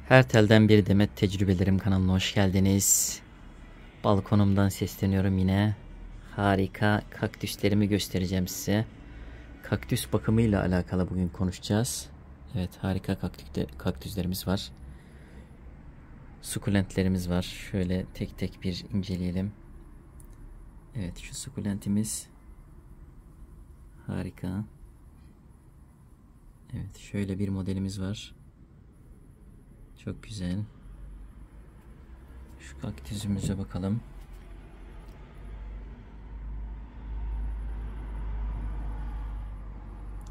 Her telden bir demet tecrübelerim kanalına hoş geldiniz. Balkonumdan sesleniyorum yine. Harika kaktüslerimi göstereceğim size. Kaktüs bakımıyla alakalı bugün konuşacağız. Evet, harika kaktüslerimiz var. Sukulentlerimiz var. Şöyle tek tek bir inceleyelim. Evet, şu sukulentimiz harika. Evet, şöyle bir modelimiz var. Çok güzel. Şu kaktüsümüze bakalım.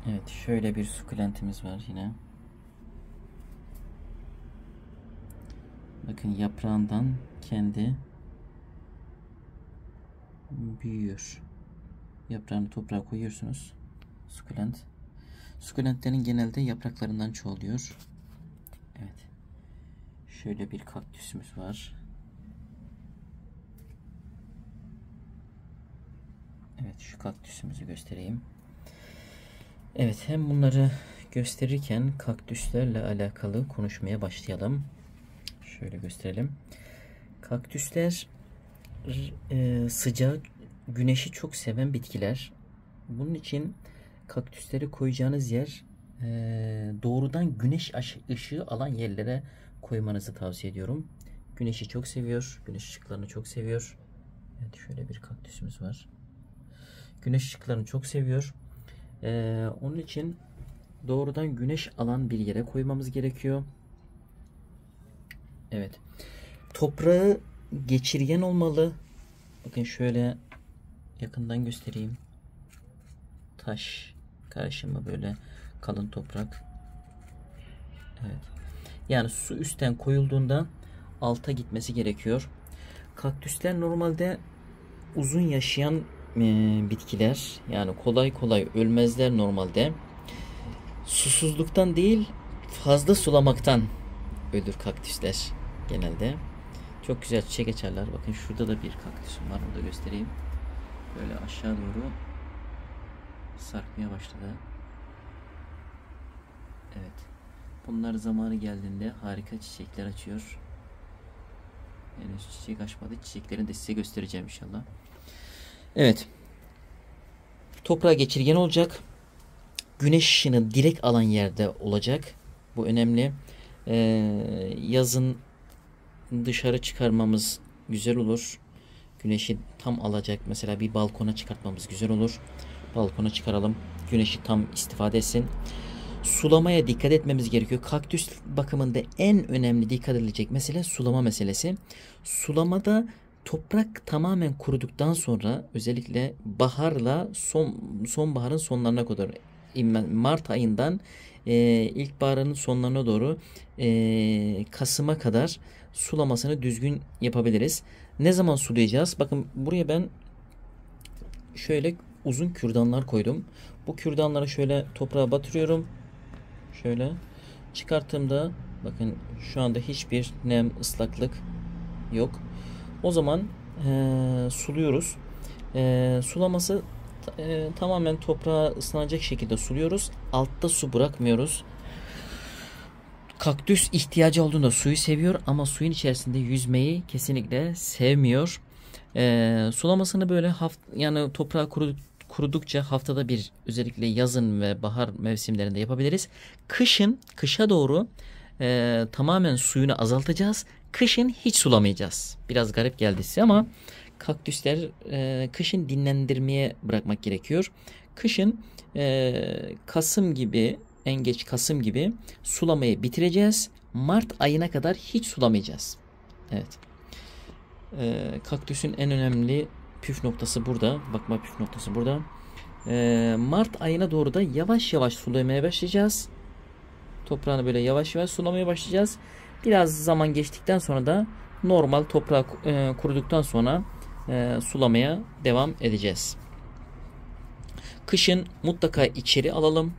Evet, şöyle bir sukulentimiz var yine. Bakın, yaprağından kendi büyüyor. Yaprağını toprağa koyuyorsunuz. Sukulent. Sukulentlerin genelde yapraklarından çoğalıyor. Evet. Şöyle bir kaktüsümüz var. Evet, şu kaktüsümüzü göstereyim. Evet, hem bunları gösterirken kaktüslerle alakalı konuşmaya başlayalım. Şöyle gösterelim. Kaktüsler sıcak, güneşi çok seven bitkiler. Bunun için kaktüsleri koyacağınız yer doğrudan güneş ışığı alan yerlere koymanızı tavsiye ediyorum. Güneşi çok seviyor. Güneş ışıklarını çok seviyor. Evet, şöyle bir kaktüsümüz var. Güneş ışıklarını çok seviyor. Onun için doğrudan güneş alan bir yere koymamız gerekiyor. Evet. Toprağı geçirgen olmalı. Bakın, şöyle yakından göstereyim. Taş karışımı, böyle kalın toprak. Evet. Yani su üstten koyulduğunda alta gitmesi gerekiyor. Kaktüsler normalde uzun yaşayan bitkiler. Yani kolay kolay ölmezler normalde. Susuzluktan değil, fazla sulamaktan ölür kaktüsler genelde. Çok güzel çiçek açarlar. Bakın, şurada da bir kaktüsüm var. Onu da göstereyim. Böyle aşağı doğru sarkmaya başladı. Evet. Bunlar zamanı geldiğinde harika çiçekler açıyor. Henüz çiçek açmadı. Çiçeklerini de size göstereceğim inşallah. Evet. Toprağa geçirgen olacak. Güneş ışığını direkt alan yerde olacak. Bu önemli. Yazın dışarı çıkarmamız güzel olur. Güneşi tam alacak. Mesela bir balkona çıkartmamız güzel olur. Balkona çıkaralım. Güneşi tam istifade etsin. Sulamaya dikkat etmemiz gerekiyor. Kaktüs bakımında en önemli dikkat edilecek mesele sulama meselesi. Sulamada toprak tamamen kuruduktan sonra, özellikle baharla sonbaharın sonlarına kadar, Mart ayından ilkbaharın sonlarına doğru Kasım'a kadar sulamasını düzgün yapabiliriz. Ne zaman sulayacağız? Bakın, buraya ben şöyle uzun kürdanlar koydum. Bu kürdanları şöyle toprağa batırıyorum. Şöyle çıkarttığımda bakın, şu anda hiçbir nem, ıslaklık yok. O zaman suluyoruz. Sulaması tamamen toprağa ıslanacak şekilde suluyoruz. Altta su bırakmıyoruz. Kaktüs ihtiyacı olduğunda suyu seviyor ama suyun içerisinde yüzmeyi kesinlikle sevmiyor. Sulamasını böyle yani toprağı kurudukça haftada bir, özellikle yazın ve bahar mevsimlerinde yapabiliriz. Kışa doğru tamamen suyunu azaltacağız. Kışın hiç sulamayacağız. Biraz garip geldi size ama kaktüsler kışın dinlendirmeye bırakmak gerekiyor. Kışın Kasım gibi, en geç Kasım gibi sulamayı bitireceğiz. Mart ayına kadar hiç sulamayacağız. Evet. Kaktüsün en önemli püf noktası burada. Bakma püf noktası burada. Mart ayına doğru da yavaş yavaş sulamaya başlayacağız. Toprağını böyle yavaş yavaş sulamaya başlayacağız. Biraz zaman geçtikten sonra da normal toprağı kuruduktan sonra sulamaya devam edeceğiz. Kışın mutlaka içeri alalım.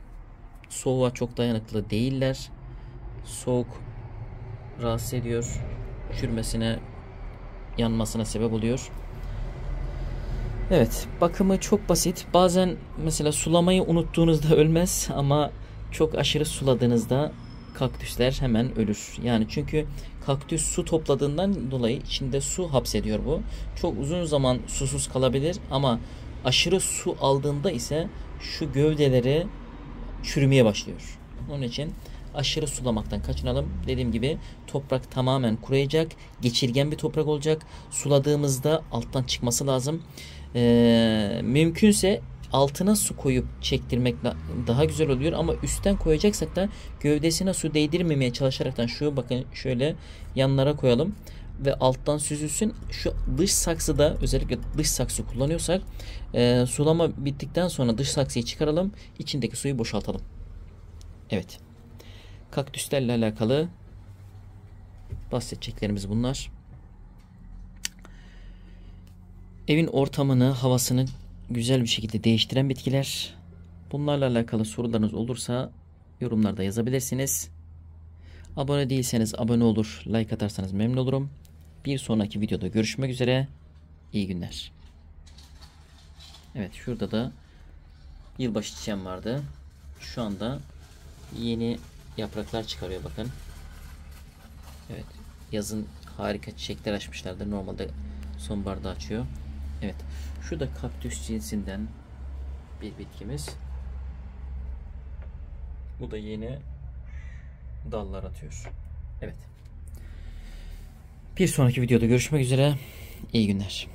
Soğuğa çok dayanıklı değiller. Soğuk rahatsız ediyor. Çürümesine, yanmasına sebep oluyor. Evet, bakımı çok basit. Bazen mesela sulamayı unuttuğunuzda ölmez ama çok aşırı suladığınızda kaktüsler hemen ölür. Yani çünkü kaktüs su topladığından dolayı içinde su hapsediyor bu. Çok uzun zaman susuz kalabilir ama aşırı su aldığında ise şu gövdeleri çürümeye başlıyor. Onun için aşırı sulamaktan kaçınalım. Dediğim gibi toprak tamamen kuruyacak. Geçirgen bir toprak olacak. Suladığımızda alttan çıkması lazım. Mümkünse altına su koyup çektirmek daha güzel oluyor ama üstten koyacaksak da gövdesine su değdirmemeye çalışaraktan şu bakın şöyle yanlara koyalım ve alttan süzülsün. Şu dış saksıda özellikle dış saksı kullanıyorsak sulama bittikten sonra dış saksıyı çıkaralım. İçindeki suyu boşaltalım. Evet. Kaktüslerle alakalı bahsedeceklerimiz bunlar. Evin ortamını, havasını güzel bir şekilde değiştiren bitkiler. Bunlarla alakalı sorularınız olursa yorumlarda yazabilirsiniz. Abone değilseniz abone olur, like atarsanız memnun olurum. Bir sonraki videoda görüşmek üzere. İyi günler. Evet, şurada da yılbaşı çiçeğim vardı. Şu anda yeni yapraklar çıkarıyor bakın. Evet, yazın harika çiçekler açmışlardır. Normalde sonbaharda açıyor. Evet, şu da kaktüs cinsinden bir bitkimiz. Bu da yeni dallar atıyor. Evet. Bir sonraki videoda görüşmek üzere. İyi günler.